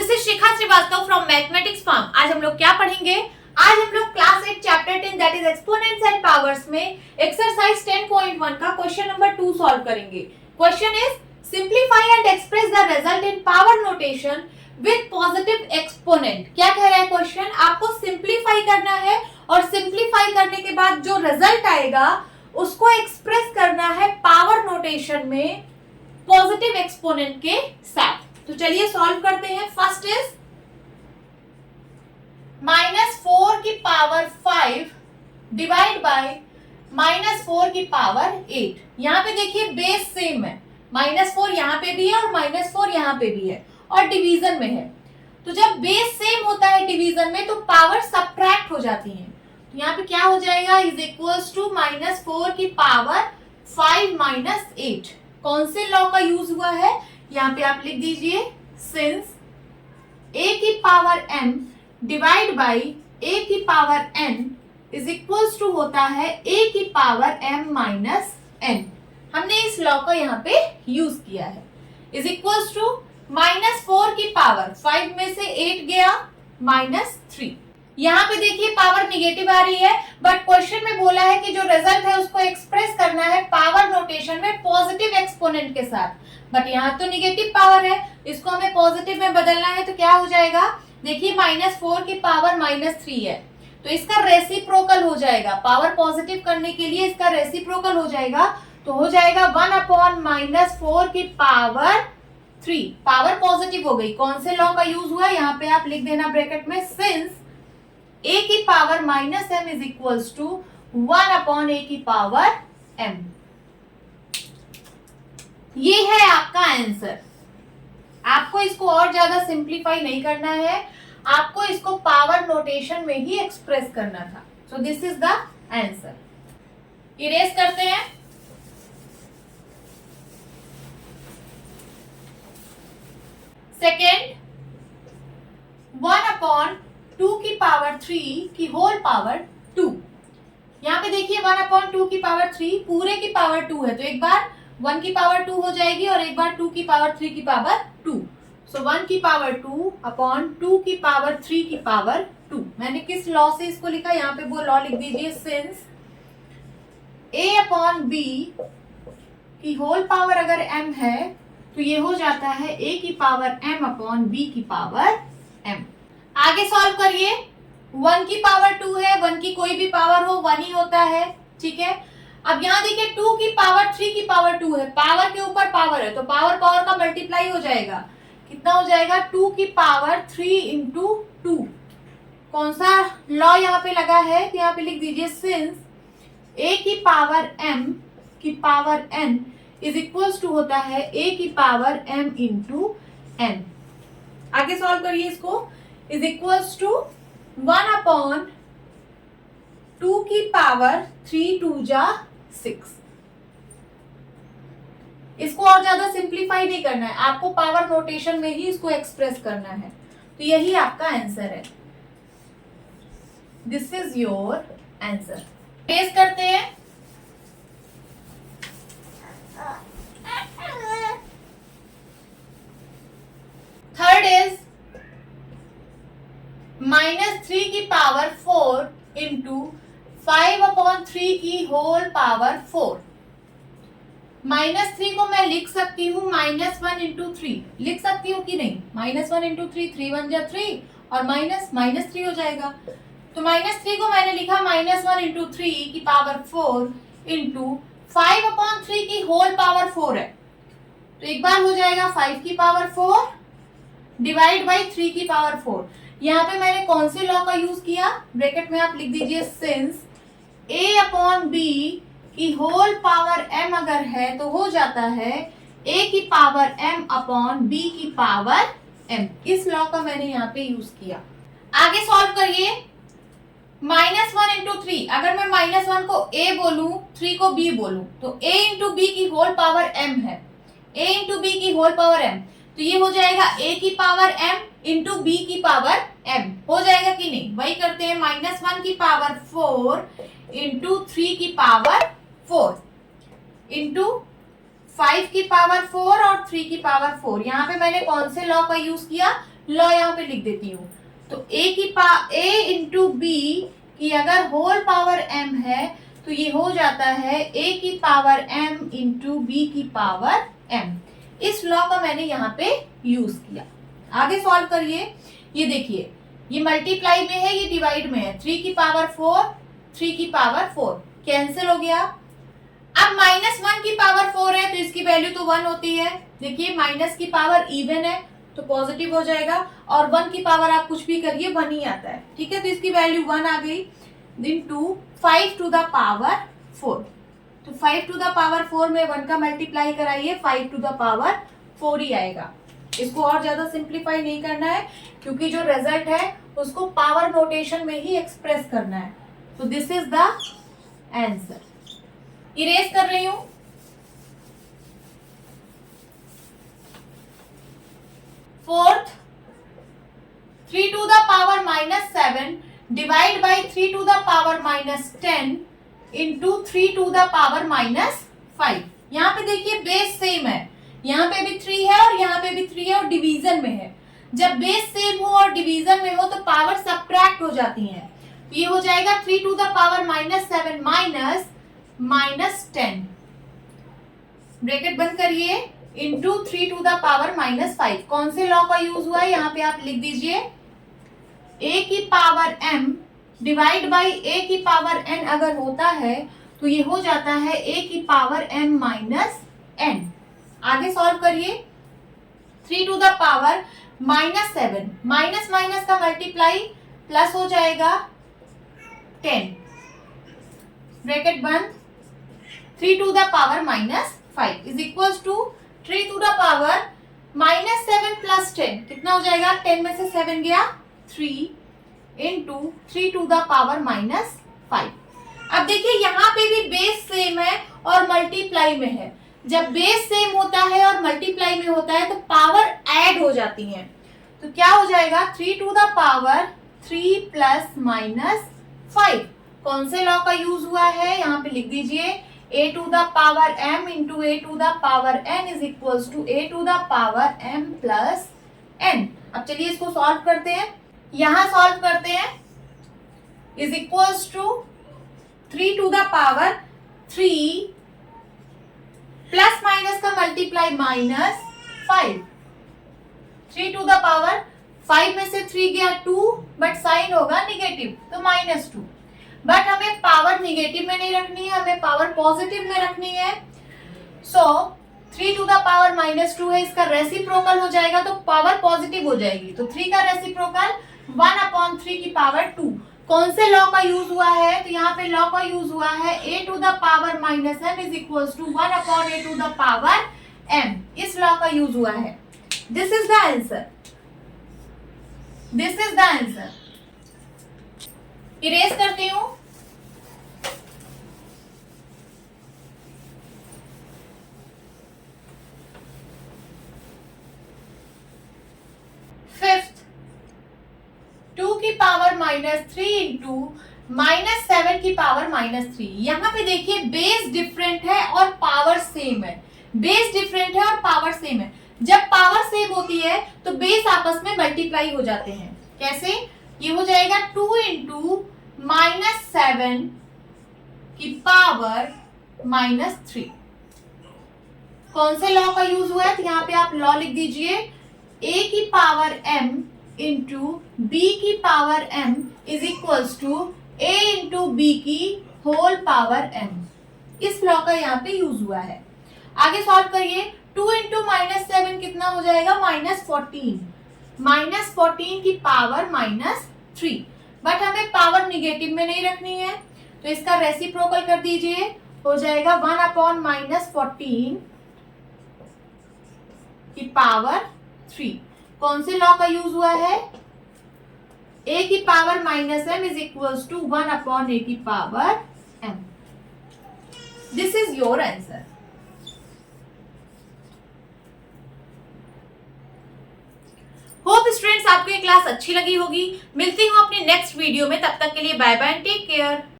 This is Shikha Srivastava from Mathematics Farm. आज हम लोग क्या पढ़ेंगे? आज हम लोग class 8 chapter 10 that is exponents and powers में एक्सरसाइज 10.1 का क्वेश्चन नंबर 2 सॉल्व करेंगे। Question is simplify and express the result in power notation with positive exponent. क्या कह रहा है क्वेश्चन? आपको सिंप्लीफाई करना है और सिंप्लीफाई करने के बाद जो रिजल्ट आएगा उसको एक्सप्रेस करना है पावर नोटेशन में पॉजिटिव एक्सपोनेंट के साथ। तो चलिए सॉल्व करते हैं। फर्स्ट इज -4 की पावर 5 डिवाइड बाय -4 की पावर 8। यहाँ पे देखिए बेस सेम है, -4 यहाँ पे भी है और -4 यहाँ पे भी है और डिवीजन में है। तो जब बेस सेम होता है डिवीजन में तो पावर सबट्रैक्ट हो जाती है। तो यहाँ पे क्या हो जाएगा? इज इक्वल्स टू -4 की पावर 5 - 8। कौन से लॉ का यूज हुआ है? यहाँ पे आप लिख दीजिए सिंस a की power m divide by a की power n is equals to होता है a की पावर m माइनस n। हमने इस लॉ का यहाँ पे यूज किया है। इज इक्वल्स टू -4 की पावर 5 में से 8 गया -3। यहाँ पे देखिए पावर निगेटिव आ रही है बट क्वेश्चन में बोला है कि जो रिजल्ट है उसको एक्सप्रेस करना है पावर नोटेशन में पॉजिटिव एक्सपोनेंट के साथ। बट यहाँ तो निगेटिव पावर है, इसको हमें पॉजिटिव में बदलना है। तो क्या हो जाएगा? देखिए -4 की पावर -3 है तो इसका रेसिप्रोकल हो जाएगा। पावर पॉजिटिव करने के लिए इसका रेसिप्रोकल हो जाएगा तो हो जाएगा 1/-4 की पावर 3। पावर पॉजिटिव हो गई। कौन से लॉ का यूज हुआ? यहाँ पे आप लिख देना ब्रैकेट में सिंस a की power -m is equals to 1/a की पावर m। ये है आपका आंसर। आपको इसको और ज्यादा सिंप्लीफाई नहीं करना है, आपको इसको पावर नोटेशन में ही एक्सप्रेस करना था। So this is the answer. Erase करते हैं। सेकेंड 1/2 की पावर 3 की होल पावर 2। यहाँ पे देखिए 1/2 की पावर 3 पूरे की पावर 2 है तो एक बार 1 की पावर 2 हो जाएगी और एक बार 2 की पावर 3 की पावर 2। सो 1 की पावर 2/2 की पावर 3 की पावर 2। मैंने किस लॉ से इसको लिखा? यहाँ पे वो लॉ लिख दीजिए सिंस a/b की होल पावर अगर m है तो ये हो जाता है a की पावर m/b की पावर m। आगे सॉल्व करिए। 1 की पावर 2 है, 1 की कोई भी पावर हो 1 ही होता है, ठीक है। अब यहाँ देखिए 2 की पावर 3 की पावर 2 है, पावर के ऊपर पावर है तो पावर पावर का मल्टीप्लाई हो जाएगा। कितना हो जाएगा? 2 की पावर 3 इंटू 2। कौन सा लॉ यहाँ पे लगा है? तो यहाँ पे लिख दीजिए सिंस a की पावर m की power n is equals to होता है a की पावर m इंटू n। आगे सॉल्व करिए इसको। इज इक्वल्स टू 1/2 की पावर 3 2 जा 6। इसको और ज्यादा सिंप्लीफाई नहीं करना है, आपको पावर नोटेशन में ही इसको एक्सप्रेस करना है। तो यही आपका आंसर है। This is your answer. Test करते हैं। थर्ड इज -3 की पावर 4 इंटू 5/3 की होल पावर 4। -3 को मैं लिख सकती हूँ -1 इंटू 3। लिख सकती हूँ कि नहीं? -1 इंटू 3, 3 1 जा 3 और -3 हो जाएगा। तो -3 को मैंने लिखा -1 इंटू 3 की पावर 4 इंटू 5/3 की होल पावर 4 है तो एक बार हो जाएगा 5 की पावर 4 डिवाइड बाई 3 की पावर 4। यहाँ पे मैंने कौन से लॉ का यूज किया? ब्रैकेट में आप लिख दीजिए सिंस a/b की होल पावर m अगर है तो हो जाता है a की पावर m/b की पावर m। इस लॉ का मैंने यहाँ पे यूज किया। आगे सॉल्व करिए। -1 इंटू 3, अगर मैं -1 को a बोलूं 3 को b बोलूं तो a इंटू b की होल पावर m है, a इंटू b की होल पावर m तो ये हो जाएगा a की पावर m इंटू b की पावर m। हो जाएगा कि नहीं? वही करते हैं। -1 की पावर 4 इंटू 3 की पावर 4 इंटू 5 की पावर 4 और 3 की पावर 4। यहाँ पे मैंने कौन से लॉ का यूज किया? लॉ यहाँ पे लिख देती हूँ। तो a इंटू बी की अगर होल पावर m है तो ये हो जाता है a की पावर m इंटू बी की पावर m। इस लॉ का मैंने यहाँ पे यूज किया। आगे सॉल्व करिए। ये देखिए, ये मल्टीप्लाई में है, ये डिवाइड में है। 3 की पावर 4, 3 की पावर 4 कैंसिल हो गया। अब -1 की पावर 4 है तो इसकी वैल्यू तो 1 होती है। देखिए माइनस की पावर इवन है तो पॉजिटिव हो जाएगा, और 1 की पावर आप कुछ भी करिए 1 ही आता है। ठीक है, तो इसकी वैल्यू 1 आ गई। इनटू 5 टू द पावर 4, तो 5 टू द पावर 4 में 1 का मल्टीप्लाई कराइए, 5 टू द पावर 4 ही आएगा। इसको और ज्यादा सिंप्लीफाई नहीं करना है क्योंकि जो रिजल्ट है उसको पावर नोटेशन में ही एक्सप्रेस करना है। तो this is the answer. Erase कर रही हूं। Fourth, 3 to the power -7 divide by 3 to the power -10 into 3 to the power -5। यहाँ पे देखिए बेस सेम है, यहाँ पे भी 3 है और यहाँ पे भी 3 है और डिवीजन में है। जब बेस सेम हो और डिवीजन में हो तो पावर सबट्रैक्ट हो जाती है। ये हो जाएगा 3 टू द पावर -7 -10, ब्रैकेट बंद करिए, इंटू 3 टू द पावर -5। कौन से लॉ का यूज हुआ है यहाँ पे आप लिख दीजिए। a की power m divide by a की पावर n अगर होता है तो ये हो जाता है a की पावर m माइनस n। आगे सॉल्व करिए। 3 to the power -7, minus minus का मल्टीप्लाई प्लस हो जाएगा 10, ब्रैकेट बंद। 3 to the power -5 is equals to 3 to the power -7 plus 10 कितना हो जाएगा? 10 में से 7 गया 3 इंटू 3 टू द पावर -5। अब देखिए यहाँ पे भी बेस सेम है और मल्टीप्लाई में है। जब बेस सेम होता है और मल्टीप्लाई में होता है तो पावर ऐड हो जाती है। तो क्या हो जाएगा? 3 टू द पावर 3 प्लस -5। कौन से लॉ का यूज हुआ है यहाँ पे लिख दीजिए। a to the power m into a to the power n is equals to a to the power m plus n। अब चलिए इसको सॉल्व करते हैं। यहां सॉल्व करते हैं। Is equals to 3 to the power 3 plus minus का multiply -5। 3 to the power 5 में से 3 गया 2, बट साइन होगा निगेटिव तो -2। बट हमें पावर निगेटिव में नहीं रखनी है, हमें पावर पॉजिटिव में रखनी है। सो 3 टू द पावर -2 है, इसका रेसिप्रोकल हो जाएगा तो पावर पॉजिटिव हो जाएगी। तो 3 का रेसिप्रोकल 1/3 की पावर 2। कौन से लॉ का यूज हुआ है? तो यहाँ पे लॉ का यूज हुआ है a to the power -m is equals to 1/a to the power m। इस लॉ का यूज हुआ है। This is the answer. This is the answer. Erase करती हूं। फिफ्थ, 2 की पावर -3 इंटू -7 की पावर -3। यहाँ पे देखिए बेस डिफरेंट है और पावर सेम है। बेस डिफरेंट है और पावर सेम है। जब पावर सेम होती है तो बेस आपस में मल्टीप्लाई हो जाते हैं। कैसे? ये हो जाएगा 2 इंटू -7 की पावर -3। कौन से लॉ का यूज हुआ है? तो यहाँ पे आप लॉ लिख दीजिए। a की पावर m इंटू बी की power m is equals to a into B की होल पावर m। इस लॉ का यहाँ पे यूज हुआ है। आगे सॉल्व करिए। 2 इंटू -7 कितना हो जाएगा? -14। -14 की पावर -3। बट हमें पावर निगेटिव में नहीं रखनी है तो इसका रेसिप्रोकल कर दीजिए। हो जाएगा 1/-14 की पावर 3। कौन से लॉ का यूज हुआ है? a की power -m is equals to 1/a की power m। This is your answer. Hope students आपको ये क्लास अच्छी लगी होगी। मिलती हूँ अपनी नेक्स्ट वीडियो में, तब तक के लिए bye bye and take care.